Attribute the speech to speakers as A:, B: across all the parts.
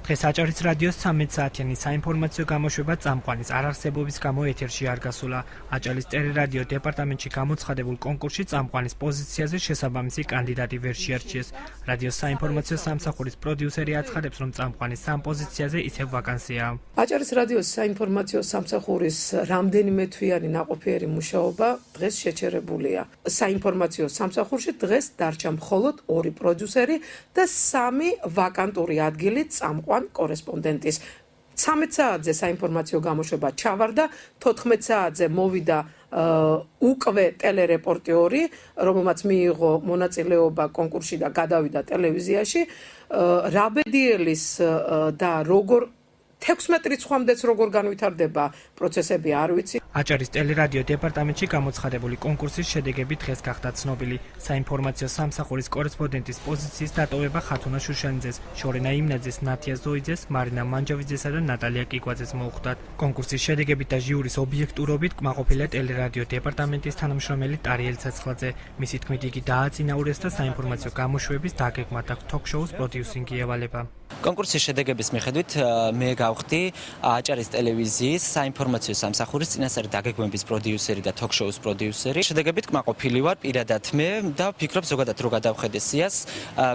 A: დღეს აჭარის რადიოს 13 საათიანი საინფორმაციო გამოშვება წამყვანის არარსებობის გამო ეთერში არ გასულა. აჭარის ტელერადიო დეპარტამენტში გამოცხადებულ კონკურსში წამყვანის პოზიციაზე შესაბამისი კანდიდატი ვერ შეარჩიეს. რადიოს საინფორმაციო სამსახურის პროდიუსერი აცხადებს, რომ წამყვანის სამ პოზიციაზე ისევ ვაკანსიაა.
B: აჭარის რადიოს საინფორმაციო სამსახურის რამდენიმე თვიანი ნაყოფიერი მუშაობა დღეს შეჩერებულია. საინფორმაციო სამსახურში დღეს დარჩა მხოლოდ 2 პროდიუსერი და 3 ვაკანტური ადგილი წამყვან კორესპონდენტის. 13 საათზე საინფორმაციო გამოშვება ჩავარდა, 14 საათზე მოვიდა უკვე ტელერეპორტიორი, რომელმაც მიიღო მონაწილეობა კონკურსში და გადავიდა ტელევიზიაში. რაბედიელის და როგორ 16 რიცხვამდეც როგორ განვითარდება პროცესები არ ვიცი.
A: აჭარის ტელერადიო დეპარტამენტში გამოცხადებული კონკურსის შედეგები დღეს გახდა ცნობილი. საინფორმაციო სამსახურის კორესპონდენტის პოზიციის დატოვება ხათუნა შუშანიძეს, შორენა იმნაძეს, ნათია ზოიძეს, მარინა მანჯავიძესა და ნატალია კიკვაძეს მოუხდათ. კონკურსის შედეგებით და ჟიურის ობიექტურობით კმაყოფილია ტელერადიო დეპარტამენტის თანამშრომელი ტარიელ ცეცხლაძე. მისი თქმით, იგი დააწინაურეს და საინფორმაციო გამოშვების დაგეგმა და თოქ-შოუს პროდიუსინგი ევალება.
C: კონკურსის შედეგების მიხედვით მე გავხდი აჭარის ტელევიზიის საინფორმაციო სამსახურის წინასწარი დაგეგმების პროდიუსერი და თოქ-შოუს პროდიუსერი. შედეგებით კმაყოფილი ვარ პირადად მე და ვფიქრობ ზოგადად რო გადავხედე სიას,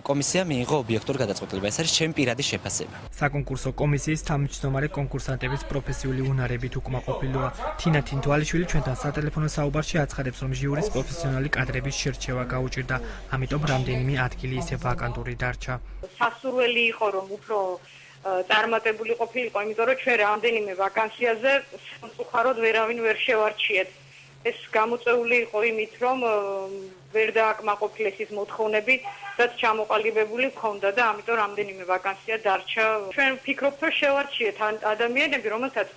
C: კომისია მიიღო ობიექტური გადაწყვეტილება. ეს არის ჩემი პირადი შეფასება.
A: საკონკურსო კომისიის თავმჯდომარე კონკურსანტების პროფესიული უნარებით უკმაყოფილოა. თინა თინთვალიშვილი ჩვენთან სატელეფონო საუბარში აცხადებს, რომ ჟიურის პროფესიონალი კადრების შერჩევა გაუჭირდა, ამიტომ რამდენიმე ადგილი ისე ვაკანტური დარჩა.
D: სასურველი იყო, რომ უფრო წარმატებული ყოფილიყო, იმიტომ რომ ჩვენ რამდენიმე ვაკანსიაზე სამწუხაროდ ვერავინ ვერ შევარჩიეთ. ეს გამოწეული იყო იმით, რომ ვერ დააკმაყოფილეს ის მოთხოვნები, რაც ჩამოყალიბებული ჰქონდა და ამიტომ რამდენიმე ვაკანსია დარჩა. ჩვენ ვფიქრობთ, რომ შევარჩიეთ ადამიანები, რომელთაც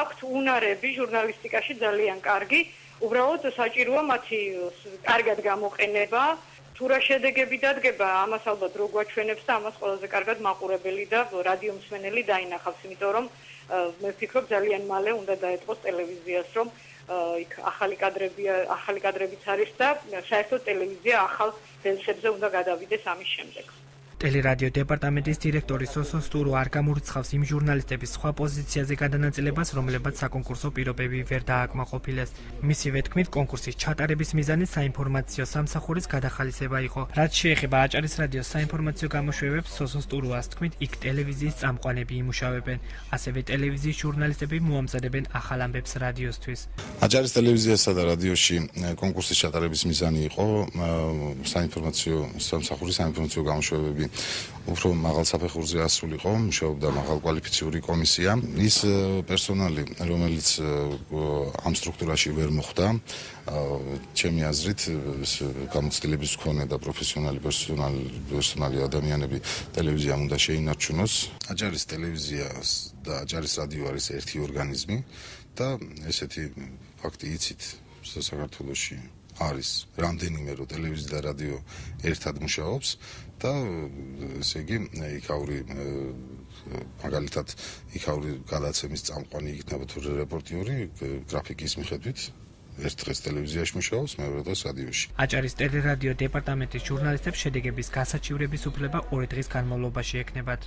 D: აქვთ უნარები ჟურნალისტიკაში ძალიან კარგი, უბრალოდ საჭიროა მათი კარგად გამოყენება. თუ რა შედეგები დადგება, ამას ალბათ რო გვაჩვენებს და ამას ყველაზე კარგად მაყურებელი და რადიო მსმენელი დაინახავს, იმიტომ რომ მე ვფიქრობ ძალიან მალე უნდა დაეწყოს ტელევიზიას, რომ იქ ახალი კადრებიც არის და საერთოდ ტელევიზია ახალ რელსებზე უნდა გადავიდეს ამის შემდეგ.
A: ტელერადიო დეპარტამენტის დირექტორი სოსო სტურო არ გამორიცხავს იმ ჟურნალისტების სხვა პოზიციაზე გადანაწილებას, რომლებაც საკონკურსო პირობები ვერ დააკმაყოფილეს. მისივე თქმით, კონკურსის ჩატარების მიზანი საინფორმაციო სამსახურის გადახალისება იყო. რაც შეეხება აჭარის რადიოს საინფორმაციო გამოშვებებს, სოსო სტუროას თქმით, იქ ტელევიზიის წამყვანები იმუშავებენ. ასევე ტელევიზიის ჟურნალისტები მოამზადებენ ახალ ამბებს რადიოსთვის.
E: აჭარის ტელევიზიასა და რადიოში კონკურსის ჩატარების მიზანი იყო საინფორმაციო სამსახურის საინფორმაციო გამოშვებები უფრო მაღალ საფეხურზე ასულიყო, მუშაობდა მაღალ კვალიფიციური კომისია. ის პერსონალი, რომელიც ამ სტრუქტურაში ვერ მოხვდა, ჩემი აზრით, გამოცდილების მქონე და პროფესიონალი ადამიანები ტელევიზიამ უნდა შეინარჩუნოს. აჭარის ტელევიზია და აჭარის რადიო არის ერთი ორგანიზმი და ესეთი ფაქტი იცით საქართველოში არის რამდენიმე რო ტელევიზია და რადიო ერთად მუშაობს და ესე იგი იქაური მაგალითად იქაური გადაცემის წამყვანი იქნება თუ რეპორტიორი გრაფიკის მიხედვით ერთ დღეს ტელევიზიაში მუშაობს, მეორე დღეს რადიოში.
A: აჭარის ტელერადიო დეპარტამენტის ჟურნალისტებს შედეგების გასაჩივრების უფლება 2 დღის განმავლობაში ექნებათ.